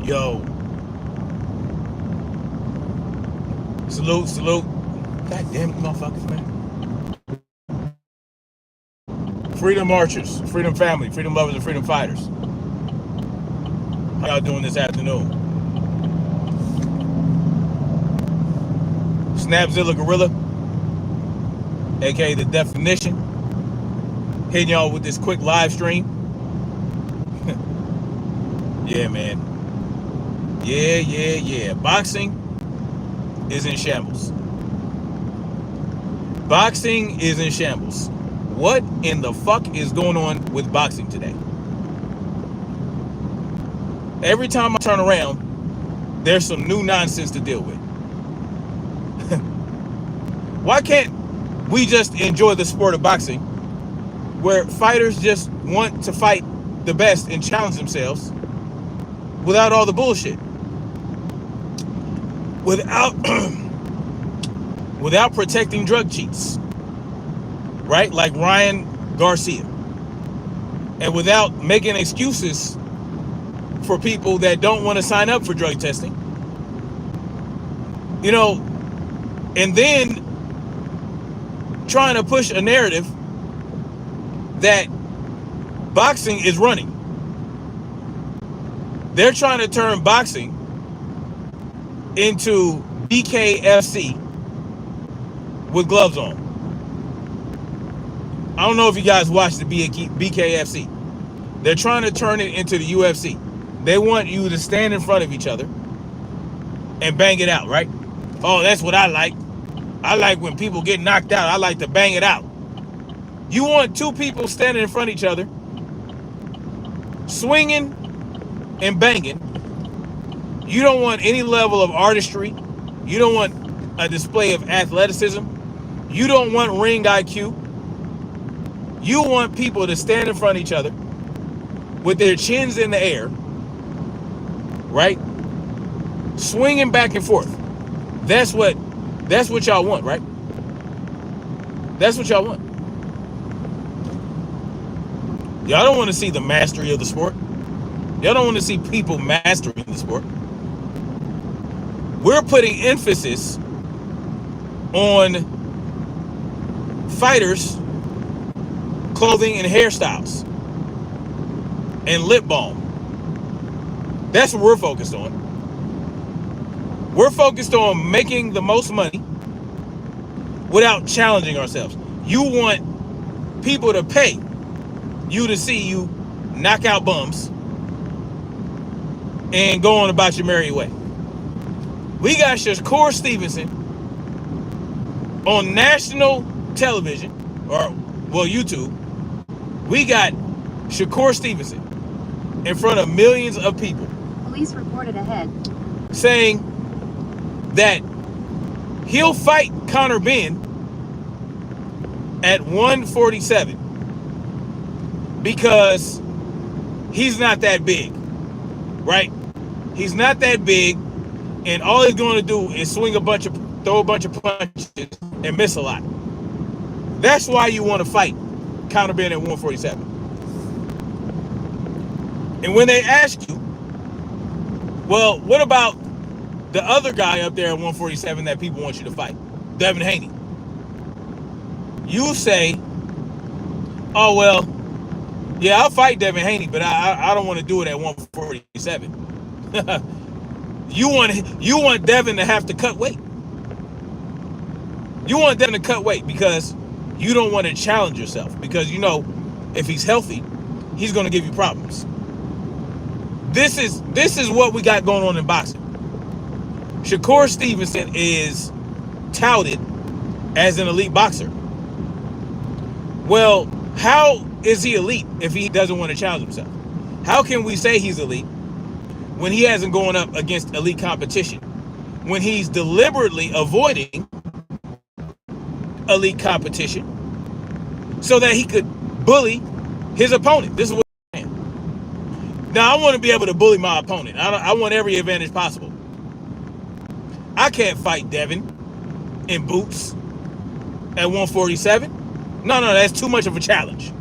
Yo. Salute, salute. God damn it, motherfuckers, man. Freedom marchers, freedom family, freedom lovers, and freedom fighters. How y'all doing this afternoon? Snapzilla Gorilla, aka The Definition, hitting y'all with this quick live stream. Yeah, man. Yeah. Boxing is in shambles. Boxing is in shambles. What in the fuck is going on with boxing today? Every time I turn around, there's some new nonsense to deal with. Why can't we just enjoy the sport of boxing, where fighters just want to fight the best and challenge themselves without all the bullshit? Without protecting drug cheats, right? Like Ryan Garcia. And without making excuses for people that don't want to sign up for drug testing. You know, and then trying to push a narrative that boxing is running. They're trying to turn boxing into BKFC with gloves on. I don't know if you guys watched the BKFC. They're trying to turn it into the UFC. They want you to stand in front of each other and bang it out, right? Oh, that's what I like. I like when people get knocked out. I like to bang it out. You want two people standing in front of each other, swinging and banging. You don't want any level of artistry. You don't want a display of athleticism. You don't want ring IQ. You want people to stand in front of each other with their chins in the air, right? Swinging back and forth. That's what y'all want, right? That's what y'all want. Y'all don't want to see the mastery of the sport. Y'all don't want to see people mastering the sport. We're putting emphasis on fighters' clothing and hairstyles and lip balm. That's what we're focused on. We're focused on making the most money without challenging ourselves. You want people to pay you to see you knock out bums and go on about your merry way. We got Shakur Stevenson on national television, or well, YouTube. We got Shakur Stevenson in front of millions of people. Police reported ahead. Saying that he'll fight Conor Benn at 147 because he's not that big, right? He's not that big, and all he's going to do is throw a bunch of punches and miss a lot. That's why you want to fight Conor Benn at 147. And when they ask you, well, what about the other guy up there at 147 that people want you to fight, Devin Haney? You say, oh, well, yeah, I'll fight Devin Haney, but I don't want to do it at 147. You want Devin to have to cut weight. You want Devin to cut weight because you don't want to challenge yourself, because you know if he's healthy, he's going to give you problems. This is what we got going on in boxing. Shakur Stevenson is touted as an elite boxer. Well, how is he elite if he doesn't want to challenge himself? How can we say he's elite when he hasn't gone up against elite competition? When he's deliberately avoiding elite competition so that he could bully his opponent. This is what I'm saying. Now, I want to be able to bully my opponent. I want every advantage possible. I can't fight Devin in boots at 147. No, that's too much of a challenge.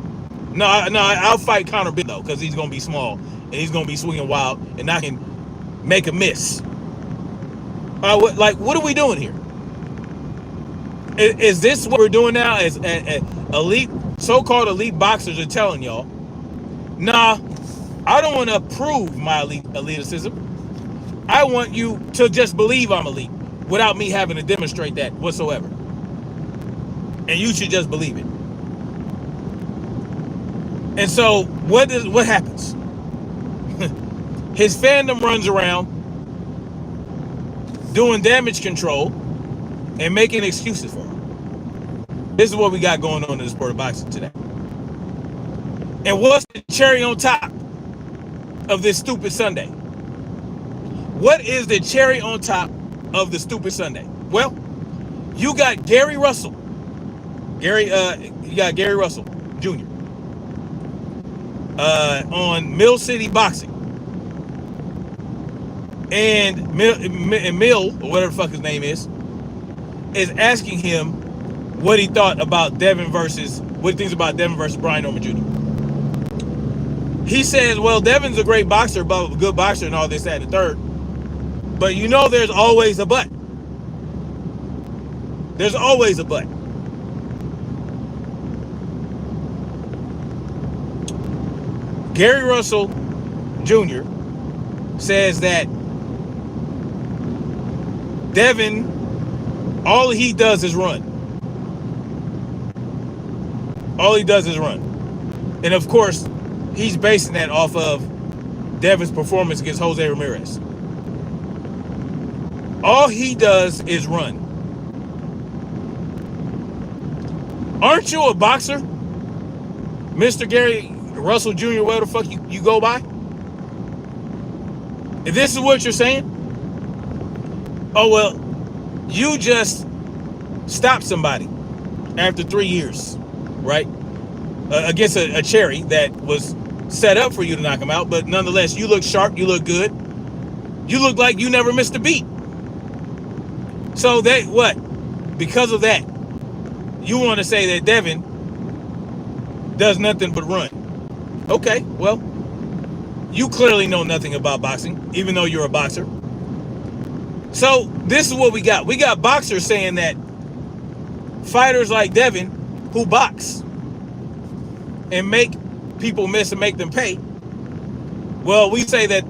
No, I'll fight Conor Benn though, because he's gonna be small and he's gonna be swinging wild, and I can make a miss. What are we doing here? Is this what we're doing now? As elite, so-called elite boxers are telling y'all, nah, I don't want to prove my elitism. I want you to just believe I'm elite without me having to demonstrate that whatsoever. And you should just believe it. And so what happens? His fandom runs around doing damage control and making excuses for him. This is what we got going on in the sport of boxing today. And what's the cherry on top of this stupid Sunday? What is the cherry on top of the stupid Sunday? Well, you got Gary Russell. You got Gary Russell Jr. On Mill City Boxing. And Mill, or whatever the fuck his name is asking him what he thought about what he thinks about Devin versus Brian Norman Jr. He says, well, Devin's a great boxer, a good boxer and all this, that, and the third. But you know there's always a but. There's always a but. Gary Russell Jr. says that Devin, all he does is run. All he does is run. And of course, he's basing that off of Devin's performance against Jose Ramirez. All he does is run. Aren't you a boxer, Mr. Gary Russell Jr., whatever the fuck you go by? If this is what you're saying, oh, well, you just stopped somebody after 3 years, right? Against a cherry that was set up for you to knock him out, but nonetheless, you look sharp, you look good. You look like you never missed a beat. So because of that, you want to say that Devin does nothing but run. Okay, well, you clearly know nothing about boxing, even though you're a boxer. So this is what we got. We got boxers saying that fighters like Devin, who box and make people miss and make them pay, well, we say that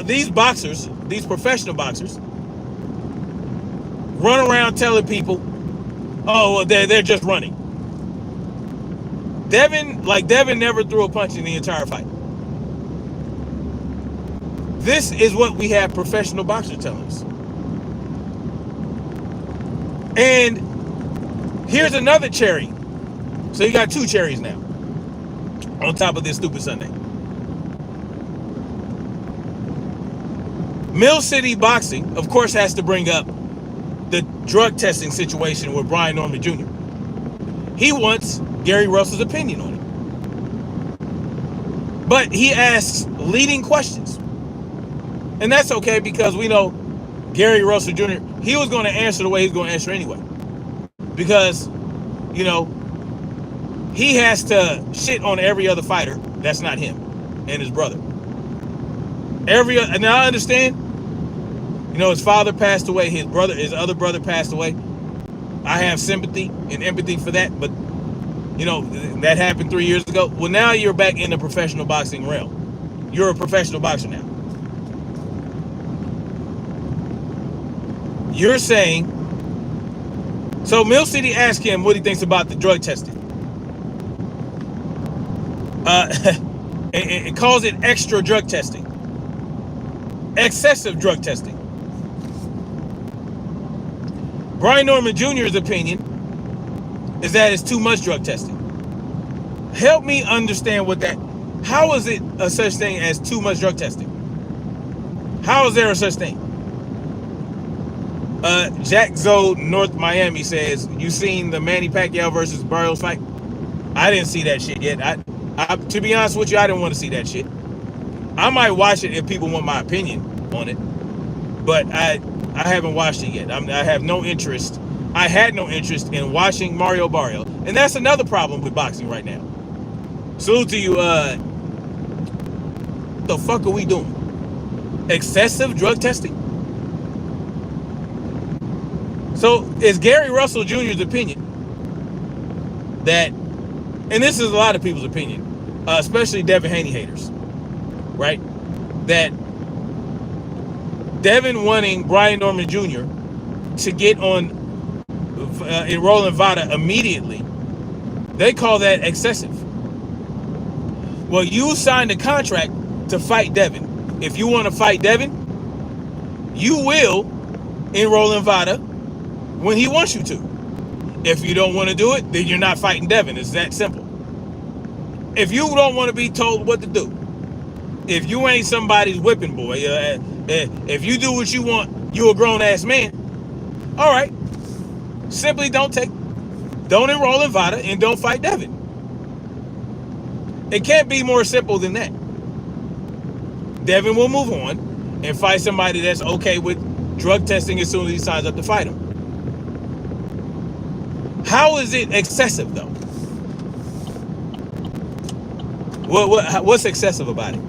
these boxers, these professional boxers, run around telling people, oh, well, they're just running. Devin never threw a punch in the entire fight. This is what we have professional boxers telling us. And here's another cherry. So you got two cherries now on top of this stupid Sunday. Mill City Boxing, of course, has to bring up the drug testing situation with Brian Norman Jr. He wants Gary Russell's opinion on it. But he asks leading questions. And that's okay, because we know Gary Russell Jr., he was going to answer the way he's going to answer anyway. Because, he has to shit on every other fighter that's not him and his brother. And I understand, his father passed away, his other brother passed away. I have sympathy and empathy for that, but that happened 3 years ago. Well, now you're back in the professional boxing realm. You're a professional boxer now. You're saying, so Mill City asked him what he thinks about the drug testing. It calls it extra drug testing. Excessive drug testing. Brian Norman Jr.'s opinion is that it's too much drug testing. Help me understand how is it a such thing as too much drug testing? How is there a such thing? Jack Zode, North Miami says, you seen the Manny Pacquiao versus Barrios fight? I didn't see that shit yet. To be honest with you, I didn't want to see that shit. I might watch it if people want my opinion on it, but I haven't watched it yet. I have no interest. I had no interest in watching Mario Barrios, and that's another problem with boxing right now. Salute to you. What the fuck are we doing? excessive drug testing? So it's Gary Russell Jr.'s opinion that, and this is a lot of people's opinion, especially Devin Haney haters, right? That Devin wanting Brian Norman Jr. to get on enroll in VADA immediately, they call that excessive. Well, you signed a contract to fight Devin. If you want to fight Devin, you will enroll in VADA when he wants you to. If you don't want to do it, then you're not fighting Devin. It's that simple. If you don't want to be told what to do, if you ain't somebody's whipping boy, if you do what you want, you a grown-ass man, all right, simply don't enroll in VADA and don't fight Devin. It can't be more simple than that. Devin will move on and fight somebody that's okay with drug testing as soon as he signs up to fight him. How is it excessive, though? What's excessive about it?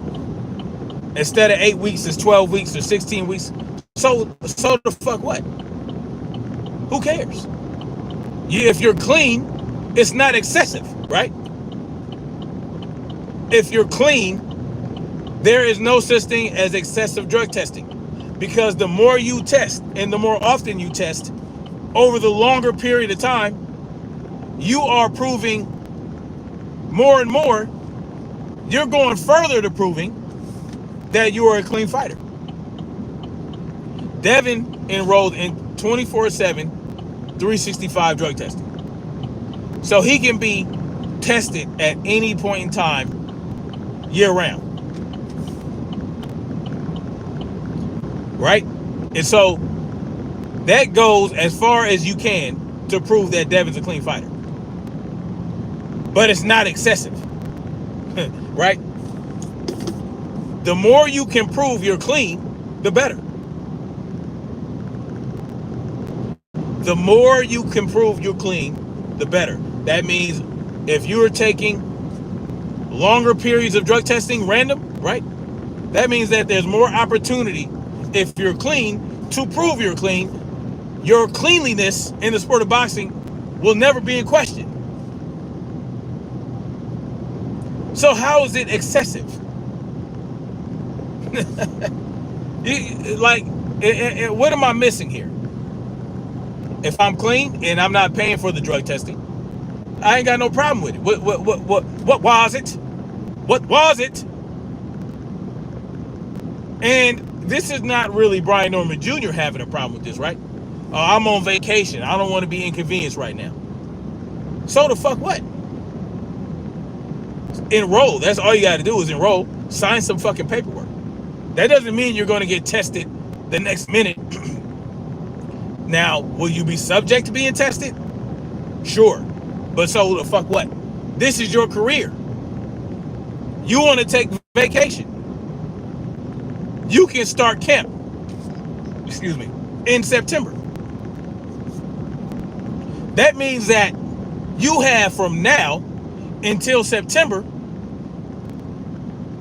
Instead of 8 weeks, it's 12 weeks or 16 weeks. So the fuck what? Who cares? If you're clean, it's not excessive, right? If you're clean, there is no such thing as excessive drug testing, because the more you test and the more often you test over the longer period of time, you are proving more and more. You're going further to proving that you are a clean fighter. Devin enrolled in 24/7, 365 drug testing. So he can be tested at any point in time, year round. Right? And so that goes as far as you can to prove that Devin's a clean fighter. But it's not excessive. Right? The more you can prove you're clean, the better. The more you can prove you're clean, the better. That means if you're taking longer periods of drug testing random, right? That means that there's more opportunity, if you're clean, to prove you're clean. Your cleanliness in the sport of boxing will never be in question. So how is it excessive? What am I missing here? If I'm clean and I'm not paying for the drug testing, I ain't got no problem with it. What was it? What was it? And this is not really Brian Norman Jr. having a problem with this, right? I'm on vacation. I don't want to be inconvenienced right now. So the fuck what? Enroll. That's all you got to do is enroll. Sign some fucking paperwork. That doesn't mean you're going to get tested the next minute. Now, will you be subject to being tested? Sure. But so the fuck what? This is your career. You want to take vacation. You can start camp, in September. That means that you have from now until September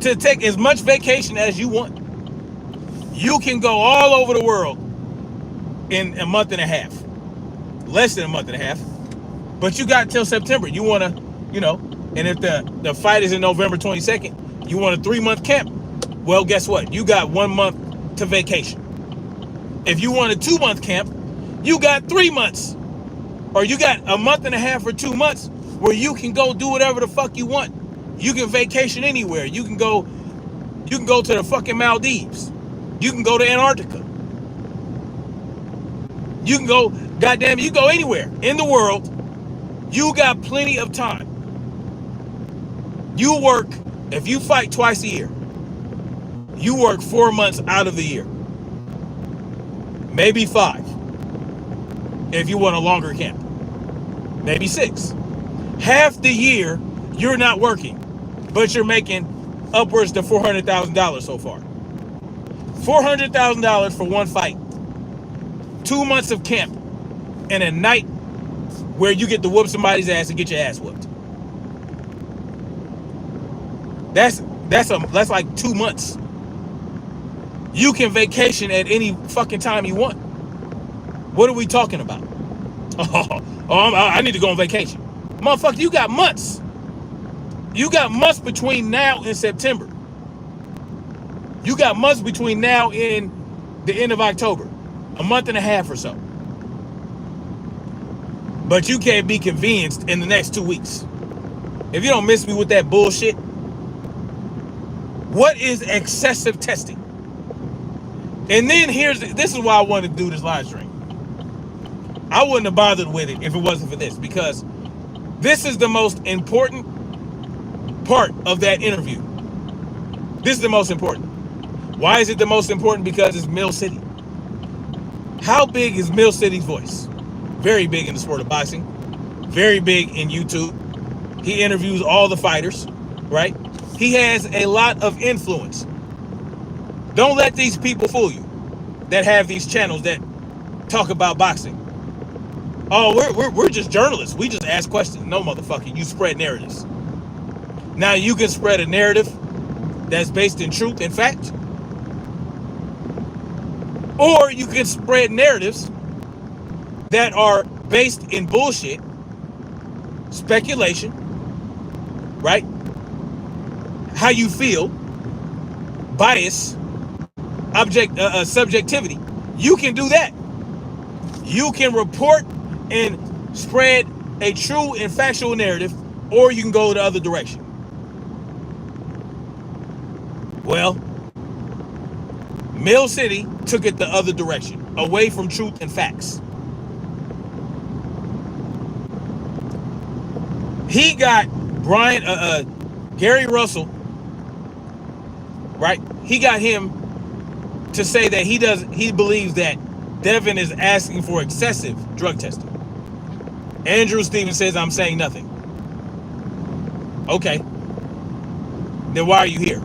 to take as much vacation as you want. You can go all over the world in a month and a half, less than a month and a half, but you got till September. You want to, and if the fight is in November 22nd, you want a 3-month camp. Well, guess what? You got 1 month to vacation. If you want a 2-month camp, you got 3 months, or you got a month and a half or 2 months where you can go do whatever the fuck you want. You can vacation anywhere. You can go to the fucking Maldives. You can go to Antarctica. You can go, goddamn, you go anywhere in the world. You got plenty of time. You work, if you fight twice a year, you work 4 months out of the year. Maybe 5. If you want a longer camp. Maybe 6. Half the year, you're not working, but you're making upwards to $400,000 so far. $400,000 for one fight. 2 months of camp, and a night where you get to whoop somebody's ass and get your ass whooped. That's like 2 months. You can vacation at any fucking time you want. What are we talking about? I need to go on vacation. Motherfucker, you got months. You got months between now and September. You got months between now and the end of October. A month and a half or so. But you can't be convenienced in the next 2 weeks. If you don't miss me with that bullshit, what is excessive testing? And then this is why I wanted to do this live stream. I wouldn't have bothered with it if it wasn't for this, because this is the most important part of that interview. This is the most important. Why is it the most important? Because it's Mill City. How big is Mill City's voice? Very big in the sport of boxing. Very big in YouTube. He interviews all the fighters, right? He has a lot of influence. Don't let these people fool you that have these channels that talk about boxing. Oh, we're just journalists. We just ask questions. No, motherfucker, you spread narratives. Now you can spread a narrative that's based in truth and fact, or you can spread narratives that are based in bullshit, speculation, right? How you feel, bias, subjectivity. You can do that. You can report and spread a true and factual narrative, or you can go the other direction. Well, Mill City took it the other direction, away from truth and facts. He got Gary Russell, right? He got him to say that he believes that Devin is asking for excessive drug testing. Andrew Stevens says, I'm saying nothing. Okay. Then why are you here?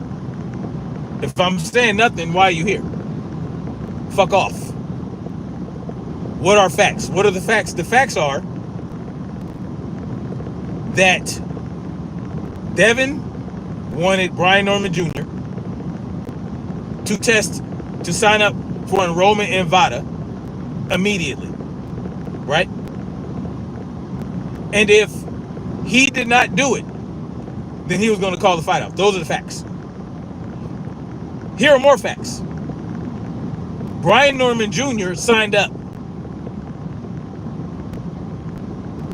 If I'm saying nothing, why are you here? Fuck off. What are facts? What are the facts? The facts are that Devin wanted Brian Norman Jr. to sign up for enrollment in VADA immediately, right? And if he did not do it, then he was going to call the fight off. Those are the facts. Here are more facts. Brian Norman Jr. signed up.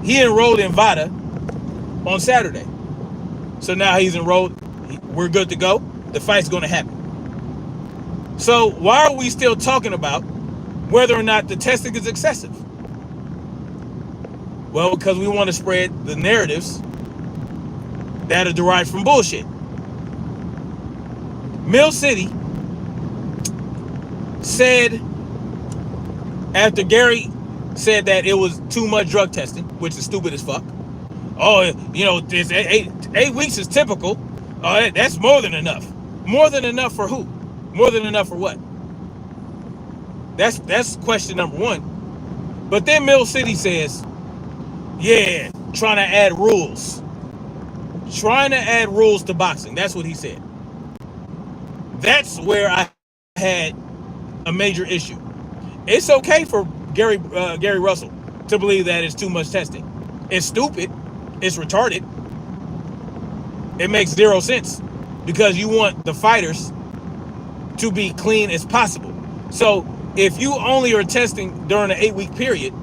He enrolled in VADA on Saturday. So now he's enrolled. We're good to go. The fight's going to happen. So why are we still talking about whether or not the testing is excessive? Well, because we want to spread the narratives that are derived from bullshit. Mill City said, after Gary said that it was too much drug testing, which is stupid as fuck. Oh, you know, this 8 weeks is typical. Oh, that's more than enough. More than enough for who? More than enough for what? That's question number one. But then Mill City says, yeah, trying to add rules. Trying to add rules to boxing. That's what he said. That's where I had a major issue. It's okay for Gary Russell to believe that it's too much testing. It's stupid. It's retarded. It makes zero sense because you want the fighters to be clean as possible. So if you only are testing during an 8-week period,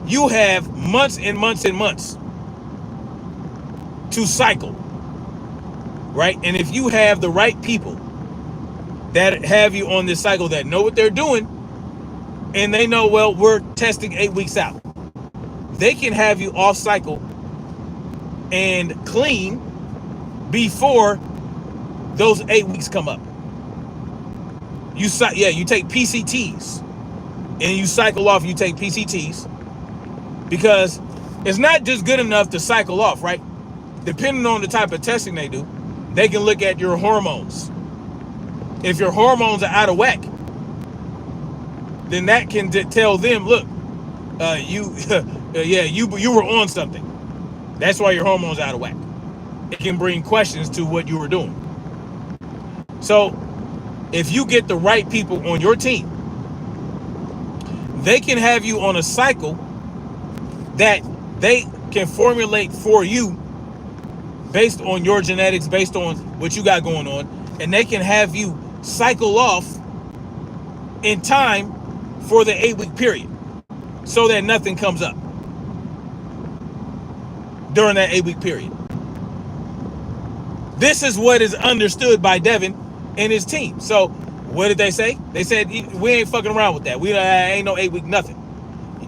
you have months and months and months to cycle, right? And if you have the right people that have you on this cycle that know what they're doing, and they know, well, we're testing 8 weeks out, they can have you off cycle and clean before those 8 weeks come up. You take PCTs and you cycle off, you take PCTs, because it's not just good enough to cycle off, right? Depending on the type of testing they do, they can look at your hormones. If your hormones are out of whack, then that can tell them, look, you were on something. That's why your hormones are out of whack. It can bring questions to what you were doing. So if you get the right people on your team, they can have you on a cycle that they can formulate for you based on your genetics, based on what you got going on, and they can have you cycle off in time for the 8-week period so that nothing comes up during that 8-week period. This is what is understood by Devin and his team. So what did they say? They said, we ain't fucking around with that. We ain't no 8-week nothing.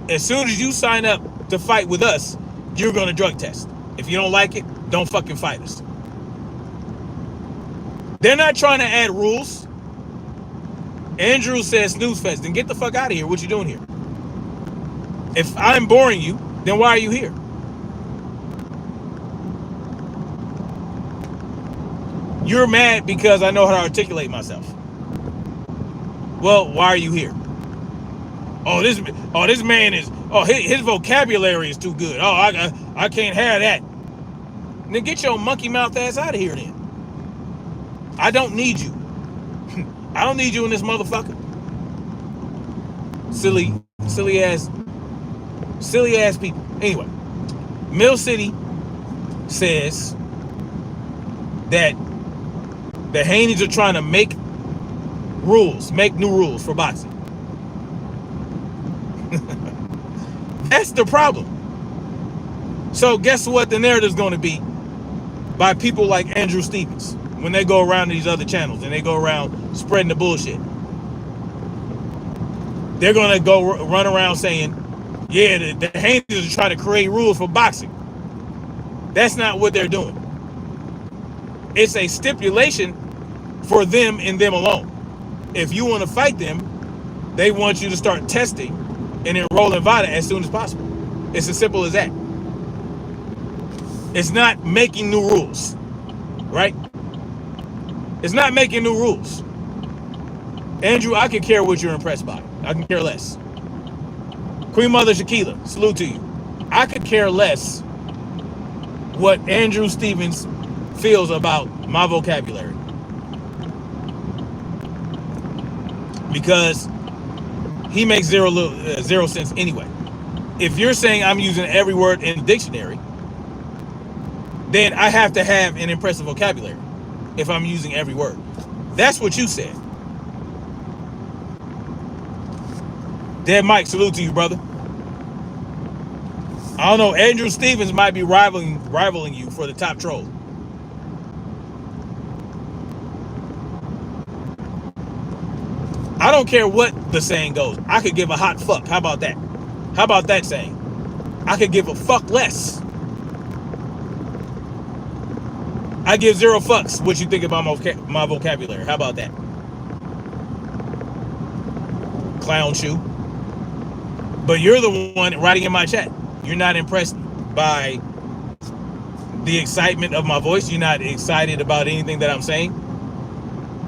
As soon as you sign up to fight with us, you're going to drug test. If you don't like it, don't fucking fight us. They're not trying to add rules. Andrew says snooze fest. Then get the fuck out of here. What you doing here? If I'm boring you, then why are you here? You're mad because I know how to articulate myself. Well, why are you here? This man is, his vocabulary is too good. I can't have that. Then get your monkey mouth ass out of here then. I don't need you. I don't need you in this motherfucker. Silly ass people. Anyway, Mill City says that the Haneys are trying to make new rules for boxing. That's the problem. So guess what the narrative is going to be by people like Andrew Stevens when they go around to these other channels and they go around spreading the bullshit. They're going to go run around saying, yeah, the Haneys are trying to create rules for boxing. That's not what they're doing. It's a stipulation for them and them alone. If you want to fight them, they want you to start testing and enrolling VADA as soon as possible. It's as simple as that. It's not making new rules, right? It's not making new rules. Andrew, I could care what you're impressed by. I can care less. Queen Mother Shaquila, salute to you. I could care less what Andrew Stevens feels about my vocabulary. Because he makes zero sense anyway. If you're saying I'm using every word in the dictionary, then I have to have an impressive vocabulary if I'm using every word. That's what you said. Dead Mike, salute to you, brother. I don't know, Andrew Stevens might be rivaling you for the top troll. I don't care what the saying goes. I could give a hot fuck. How about that? How about that saying? I could give a fuck less. I give zero fucks what you think about my vocabulary. How about that? Clown shoe. But you're the one writing in my chat. You're not impressed by the excitement of my voice. You're not excited about anything that I'm saying.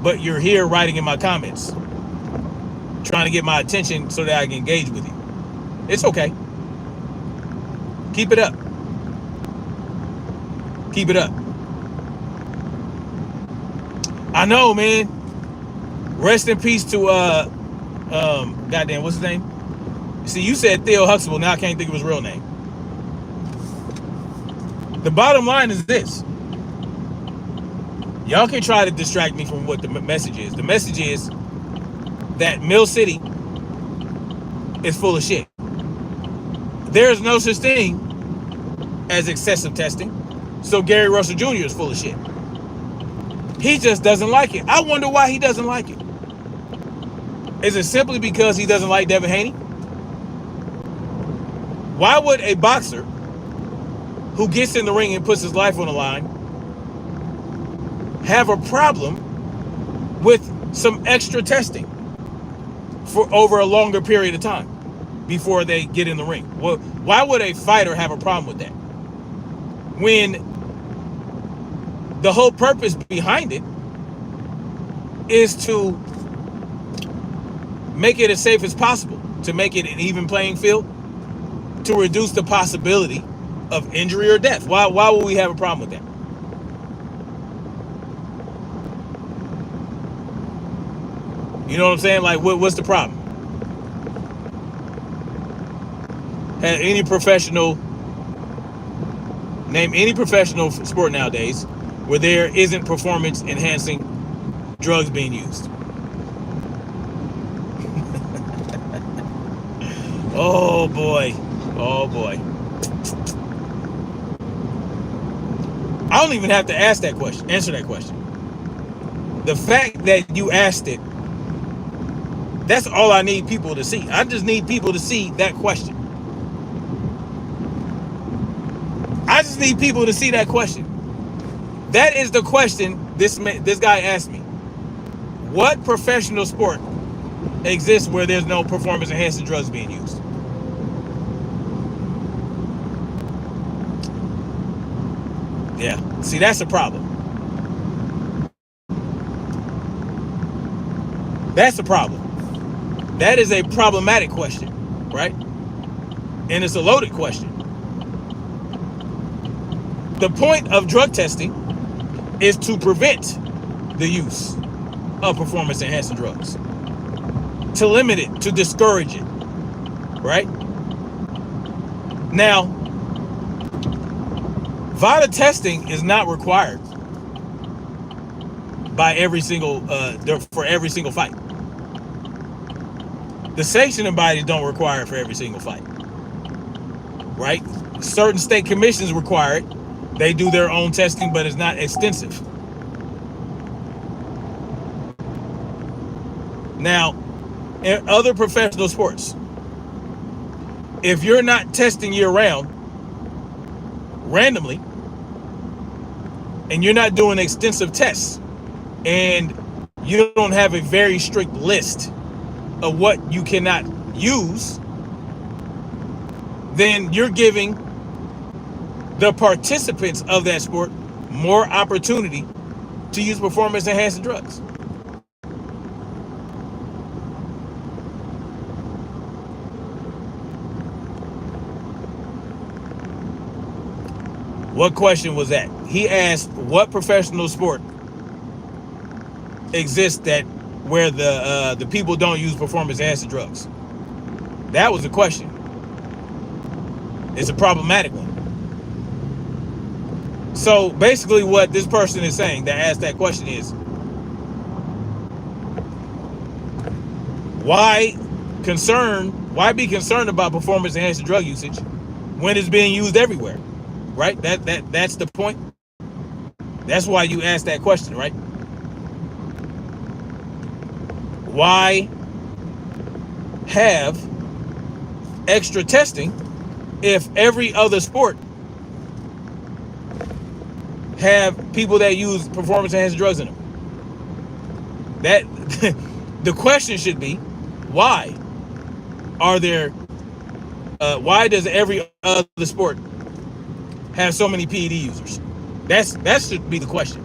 But you're here writing in my comments, trying to get my attention so that I can engage with you. It's okay. Keep it up. Keep it up. I know, man. Rest in peace to goddamn, what's his name? See, you said Theo Huxtable. Now I can't think of his real name. The bottom line is this. Y'all can try to distract me from what the message is. The message is that Mill City is full of shit. There is no such thing as excessive testing. So Gary Russel Jr. is full of shit. He just doesn't like it. I wonder why he doesn't like it. Is it simply because he doesn't like Devin Haney? Why would a boxer who gets in the ring and puts his life on the line have a problem with some extra testing for over a longer period of time before they get in the ring? Well, why would a fighter have a problem with that? When the whole purpose behind it is to make it as safe as possible, to make it an even playing field, to reduce the possibility of injury or death. Why would we have a problem with that? You know what I'm saying? Like, what's the problem? Name any professional sport nowadays where there isn't performance enhancing drugs being used. Oh boy. Oh boy. I don't even have to answer that question. The fact that you asked it, that's all I need people to see. I just need people to see that question. I just need people to see that question. That is the question this guy asked me. What professional sport exists where there's no performance enhancing drugs being used? Yeah, see, that's a problem. That's a problem. That is a problematic question, right? And it's a loaded question. The point of drug testing is to prevent the use of performance enhancing drugs, to limit it, to discourage it, right? Now, VADA testing is not required by every single for every single fight. The sanctioning bodies don't require it for every single fight, right? Certain state commissions require it. They do their own testing, but it's not extensive. Now, in other professional sports, if you're not testing year-round, randomly, and you're not doing extensive tests, and you don't have a very strict list of what you cannot use, then you're giving the participants of that sport more opportunity to use performance enhancing drugs. What question was that? He asked what professional sport exists that where the people don't use performance enhancing drugs. That was the question. It's a problematic one. So basically what this person is saying that asked that question is, why be concerned about performance enhancing drug usage when it's being used everywhere? Right? That's the point. That's why you asked that question, right? Why have extra testing if every other sport have people that use performance enhancing drugs in them? That the question should be, why does every other sport have so many PED users? That should be the question.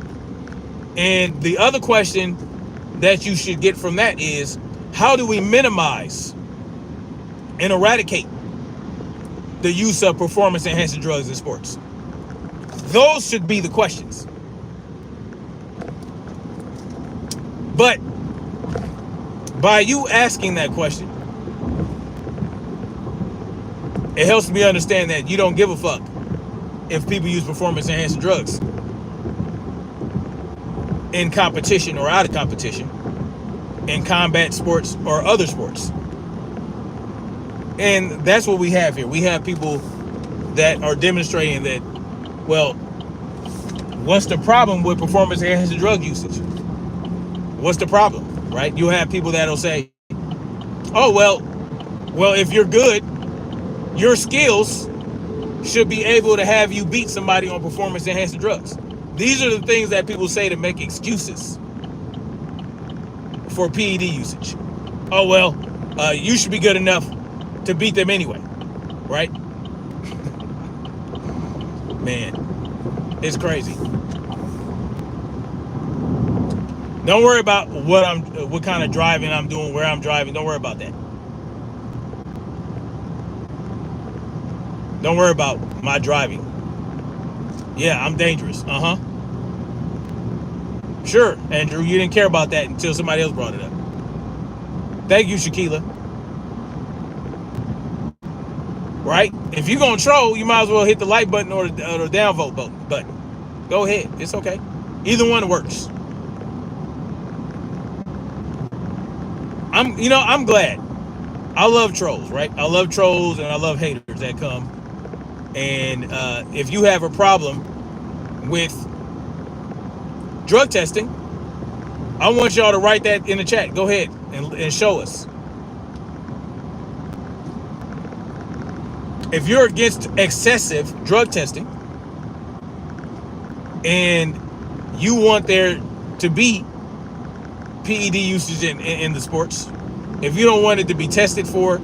And the other question that you should get from that is, how do we minimize and eradicate the use of performance enhancing drugs in sports? Those should be the questions. But by you asking that question, it helps me understand that you don't give a fuck if people use performance enhancing drugs in competition or out of competition, in combat sports or other sports. And that's what we have here. We have people that are demonstrating that, well, what's the problem with performance enhancing drug usage? What's the problem, right? You have people that'll say, oh, well, if you're good, your skills should be able to have you beat somebody on performance enhancing drugs. These are the things that people say to make excuses for PED usage. Oh, well, you should be good enough to beat them anyway, right? Man, it's crazy. Don't worry about what kind of driving I'm doing, where I'm driving. Don't worry about that. Don't worry about my driving. Yeah, I'm dangerous. Sure, Andrew, you didn't care about that until somebody else brought it up. Thank you, Shaquila. Right? If you're going to troll, you might as well hit the like button or the downvote button. Go ahead. It's okay. Either one works. I'm glad. I love trolls, right? I love trolls and I love haters that come. And if you have a problem with drug testing, I want y'all to write that in the chat. Go ahead and show us. If you're against excessive drug testing and you want there to be PED usage in the sports, if you don't want it to be tested for,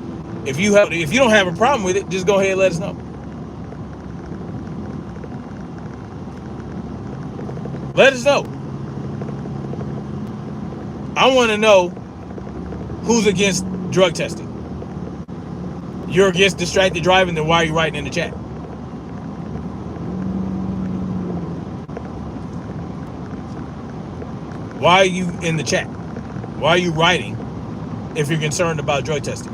if you don't have a problem with it, just go ahead and let us know. Let us know. I want to know who's against drug testing. You're against distracted driving, then why are you writing in the chat? Why are you in the chat? Why are you writing if you're concerned about drug testing?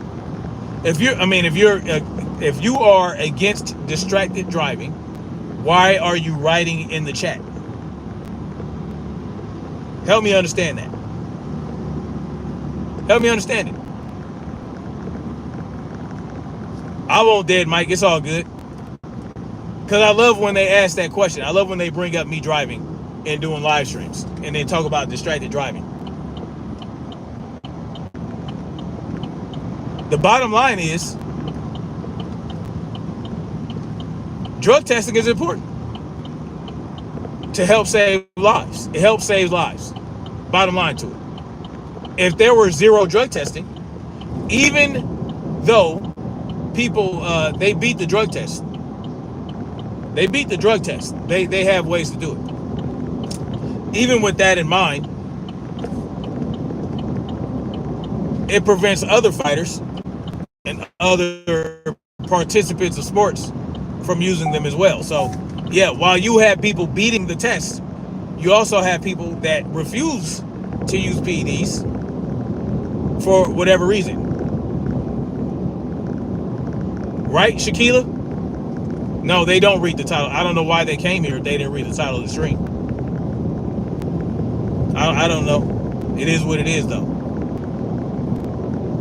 If you are against distracted driving, why are you writing in the chat? Help me understand that. Help me understand it. I won't dead Mike. It's all good. Because I love when they ask that question. I love when they bring up me driving and doing live streams and they talk about distracted driving. The bottom line is drug testing is important to help save lives. It helps save lives. Bottom line to it. If there were zero drug testing, even though people, they beat the drug test. They beat the drug test. They have ways to do it. Even with that in mind, it prevents other fighters and other participants of sports from using them as well. So, yeah, while you have people beating the test, you also have people that refuse to use PEDs for whatever reason. Right, Shaquila? No, they don't read the title. I don't know why they came here if they didn't read the title of the stream. I don't know. It is what it is, though.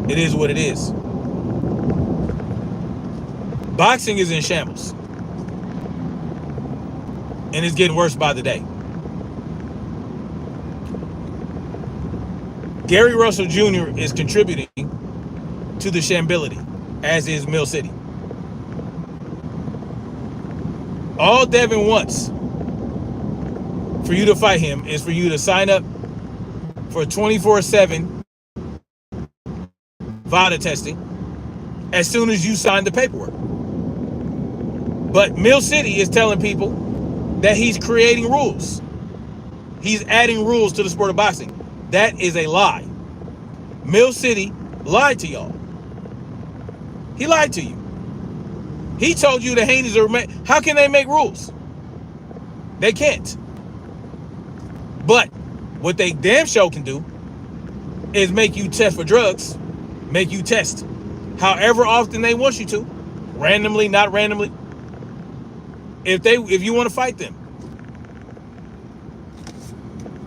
It is what it is. Boxing is in shambles. And it's getting worse by the day. Gary Russell Jr. is contributing to the shambility, as is Mill City. All Devin wants for you to fight him is for you to sign up for 24/7 VADA testing as soon as you sign the paperwork. But Mill City is telling people that he's creating rules. He's adding rules to the sport of boxing. That is a lie. Mill City lied to y'all. He lied to you. He told you the Haneys are... How can they make rules? They can't. But what they damn sure can do is make you test for drugs, make you test however often they want you to, randomly, not randomly, if you want to fight them.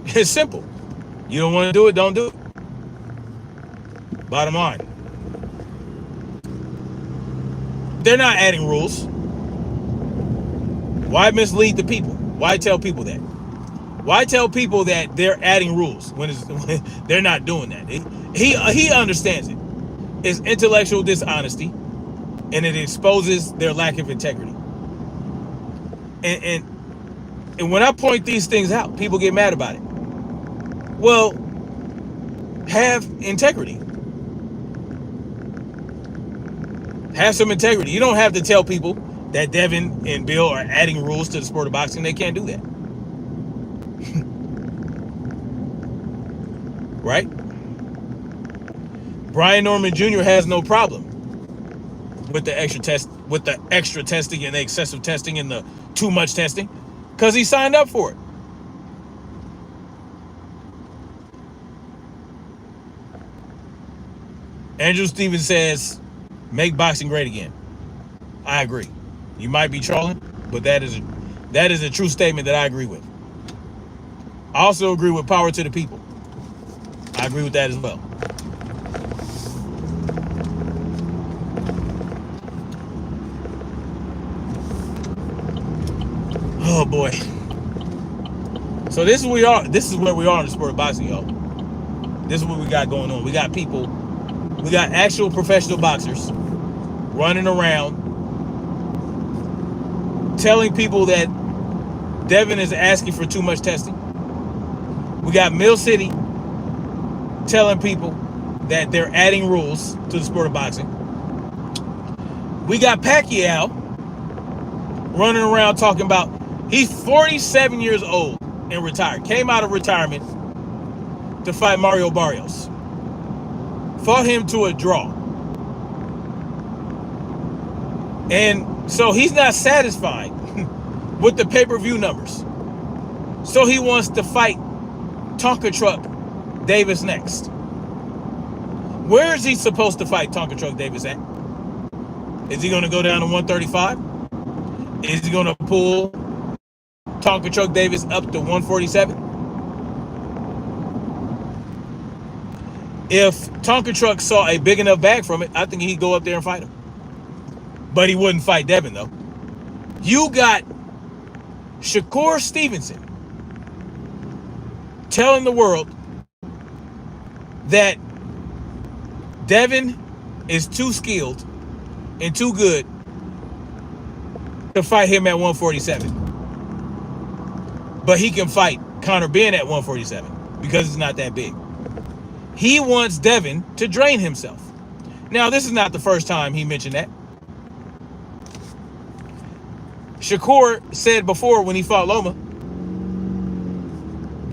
It's simple. You don't want to do it, don't do it. Bottom line. They're not adding rules. Why mislead the people? Why tell people that? Why tell people that they're adding rules when they're not doing that? He understands it. It's intellectual dishonesty, and it exposes their lack of integrity. And when I point these things out, people get mad about it. Well, have integrity. Have some integrity. You don't have to tell people that Devin and Bill are adding rules to the sport of boxing. They can't do that. Right? Brian Norman Jr. has no problem with the extra testing and the excessive testing and the too much testing, because he signed up for it. Andrew Stevens says, make boxing great again. I agree. You might be trolling, but that is a true statement that I agree with. I also agree with power to the people. I agree with that as well. Oh boy. So this is where we are. This is where we are in the sport of boxing, y'all. This is what we got going on. We got people. We got actual professional boxers running around telling people that Devin is asking for too much testing. We got Mill City telling people that they're adding rules to the sport of boxing. We got Pacquiao running around talking about he's 47 years old and retired. Came out of retirement to fight Mario Barrios. Fought him to a draw. And so he's not satisfied with the pay-per-view numbers. So he wants to fight Tonka Truck Davis next. Where is he supposed to fight Tonka Truck Davis at? Is he going to go down to 135? Is he going to pull Tonka Truck Davis up to 147? If Tonka Truck saw a big enough bag from it, I think he'd go up there and fight him. But he wouldn't fight Devin, though. You got Shakur Stevenson telling the world that Devin is too skilled and too good to fight him at 147. But he can fight Conor Benn at 147 because it's not that big. He wants Devin to drain himself. Now, this is not the first time he mentioned that. Shakur said before when he fought Loma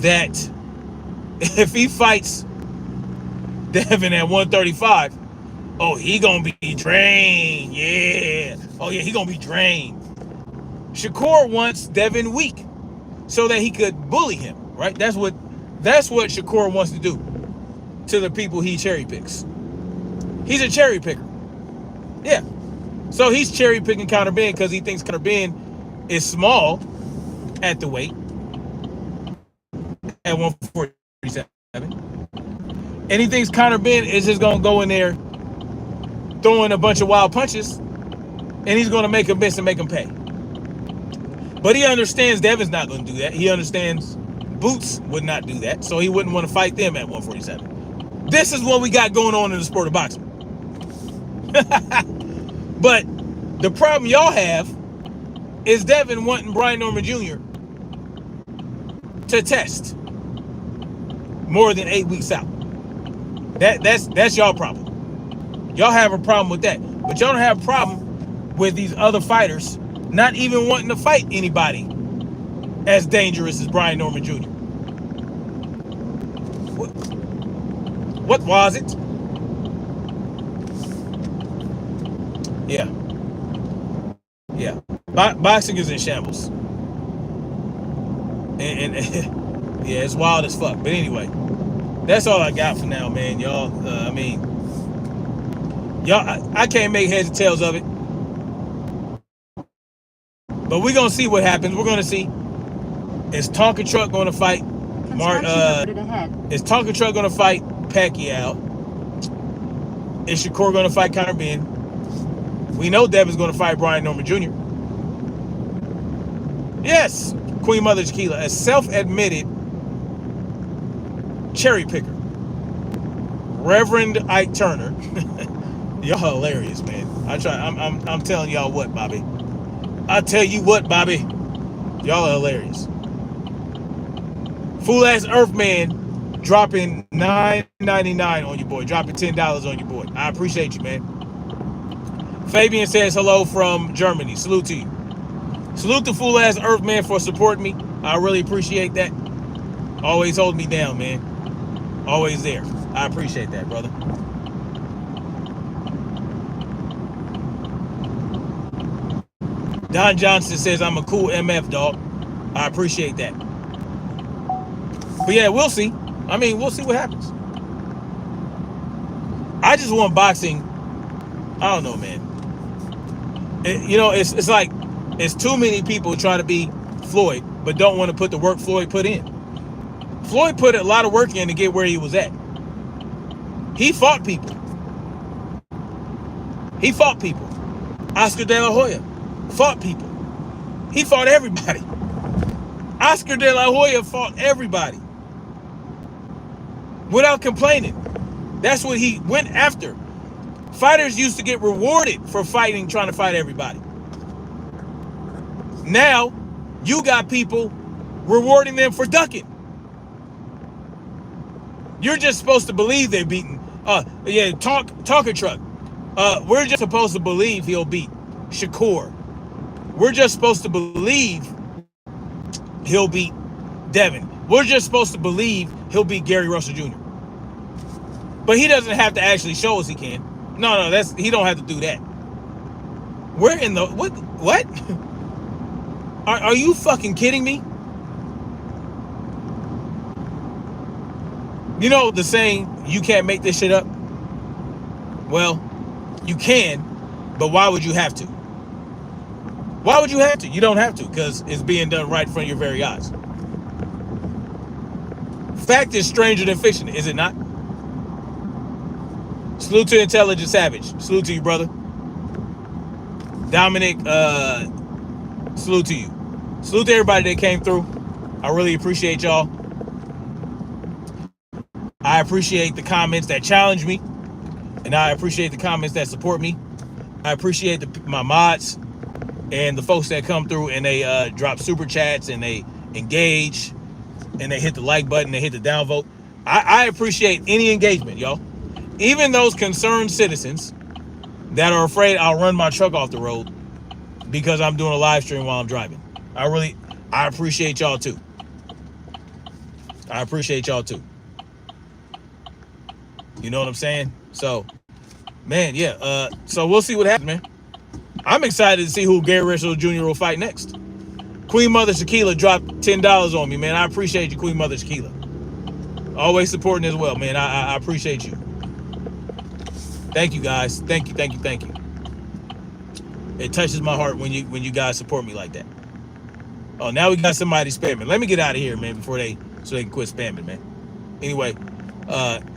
that if he fights Devin at 135, oh, he gonna be drained. Yeah. Oh, yeah, he gonna be drained. Shakur wants Devin weak so that he could bully him, right? That's what Shakur wants to do to the people he cherry picks. He's a cherry picker. Yeah. So he's cherry picking Conor Benn because he thinks Conor Benn is small at the weight at 147. And he thinks Conor Benn is just going to go in there throwing a bunch of wild punches and he's going to make him miss and make him pay. But he understands Devin's not going to do that. He understands Boots would not do that. So he wouldn't want to fight them at 147. This is what we got going on in the sport of boxing. But the problem y'all have is Devin wanting Brian Norman Jr. to test more than 8 weeks out. That's y'all problem. Y'all have a problem with that. But y'all don't have a problem with these other fighters not even wanting to fight anybody as dangerous as Brian Norman Jr. What was it? Yeah. Yeah. Boxing is in shambles. And yeah, it's wild as fuck. But anyway, that's all I got for now, man. Y'all, I can't make heads or tails of it. But we're going to see what happens. We're going to see. Is Tonka Truck going to fight is Tonka Truck going to fight Pacquiao? Is Shakur going to fight Conor Benn? We know Devin's going to fight Brian Norman Jr. Yes, Queen Mother Tequila, a self-admitted cherry picker. Reverend Ike Turner. Y'all hilarious, man. I'm telling y'all what, Bobby. I tell you what, Bobby. Y'all are hilarious. Fool ass Earthman dropping $9.99 on your boy, dropping $10 on your boy. I appreciate you, man. Fabian says hello from Germany. Salute to you. Salute to fool ass Earthman for supporting me. I really appreciate that. Always holding me down, man. Always there. I appreciate that, brother. Don Johnson says I'm a cool MF, dog. I appreciate that. But yeah, we'll see. I mean, we'll see what happens. I just want boxing. I don't know, man. It's like it's too many people trying to be Floyd, but don't want to put the work Floyd put in. Floyd put a lot of work in to get where he was at. He fought people. He fought people. Oscar De La Hoya fought people. He fought everybody. Oscar De La Hoya fought everybody without complaining. That's what he went after. Fighters used to get rewarded for fighting, trying to fight everybody. Now, you got people rewarding them for ducking. You're just supposed to believe they're beating. Talker Truck. We're just supposed to believe he'll beat Shakur. We're just supposed to believe he'll beat Devin. We're just supposed to believe he'll beat Gary Russell Jr. But he doesn't have to actually show us he can. No, he don't have to do that. We're in the what? Are you fucking kidding me? You know the saying, you can't make this shit up? Well, you can, but why would you have to? Why would you have to? You don't have to, because it's being done right in front of your very eyes. Fact is stranger than fiction, is it not? Salute to Intelligent Savage. Salute to you, brother. Dominic, salute to you. Salute to everybody that came through. I really appreciate y'all. I appreciate the comments that challenge me, and I appreciate the comments that support me. I appreciate my mods and the folks that come through and they drop super chats and they engage and they hit the like button, they hit the downvote. I appreciate any engagement, y'all. Even those concerned citizens that are afraid I'll run my truck off the road because I'm doing a live stream while I'm driving. I appreciate y'all too. I appreciate y'all too. You know what I'm saying? So, man, yeah. So we'll see what happens, man. I'm excited to see who Gary Russell Jr. will fight next. Queen Mother Shaquila dropped $10 on me, man. I appreciate you, Queen Mother Shaquila. Always supporting as well, man. I appreciate you. Thank you, guys. Thank you. It touches my heart when you guys support me like that. Oh, now we got somebody spamming. Let me get out of here, man, so they can quit spamming, man. Anyway,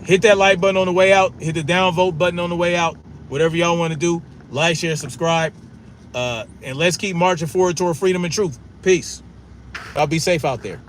hit that like button on the way out. Hit the downvote button on the way out. Whatever y'all want to do. Like, share, subscribe. And let's keep marching forward toward freedom and truth. Peace. Y'all be safe out there.